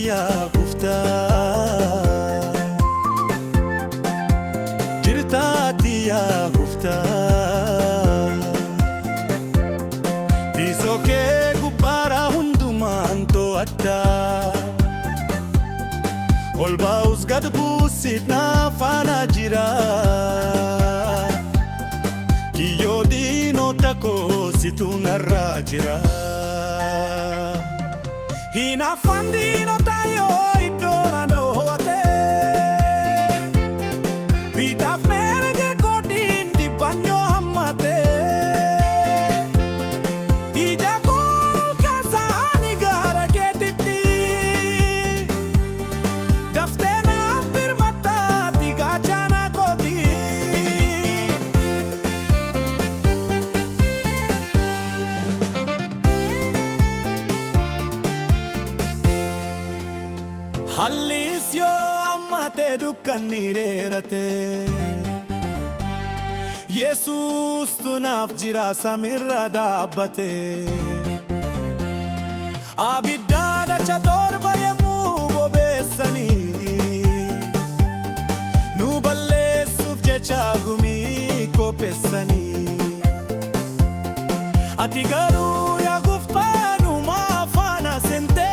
yaa gooftaa, jirtaati yaa gooftaa. Teessoo kee gubbaara hundumaan to'adhaa, ol ba'us gad buusit na faana jira. Kiyyoo diinota koo situ narra jira. Hinaafaan diinota yoo iddoo na dhoowwate, bitaaf mirga koodiin dhibbaan yoo hammate. Ija koo kaasanii gara keetitti, daftee naaf birmataatti gaachana kooti. Hallis yoo ammate dukkanni dheerate, Yesuustu naaf jira samiirra dhaabbate. Abidda dacha torba yemmuu bobeessanii, nu balleessuuf jecha gumii qopheessanii. Ati garuu yaa gooftaa numa faana seentee,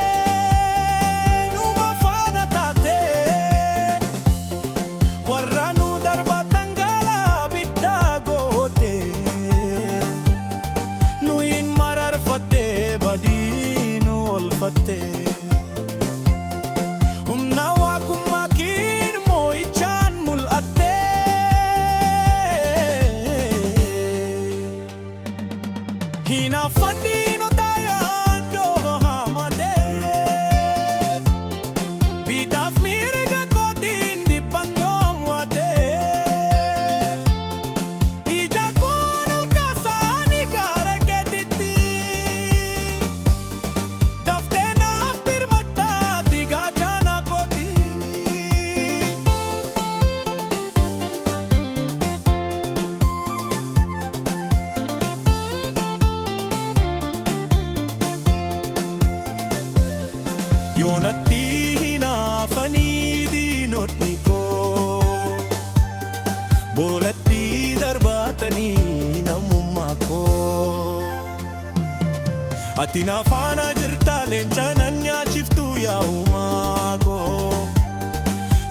humna waaqummaa keen moo'ichaan mul'atte. Hinaafaan diinota yaadoo hamate, bitaaf mirga kootiin dhibbaan dhoowwate. Ija koo ol kaasanii gara keetitti, daftee naaf birmataatti gaachana kooti. Yoonatti hinaafanii diinotni koo, boolatti darbatanii namummaa koo. Ati na faana jirta, leenca nan nyaachiftu yaa uumaa koo.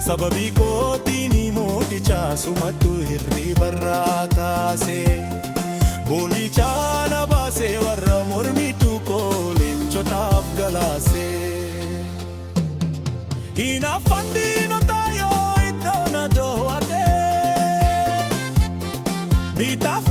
Sababii kootiin mooticha sumattu hirribarraa kaase, boolicha na baase warra mormitu koo leencotaaf galaase. Hinaafaan diinota yoo iddoo na dhoowwate, bitaaf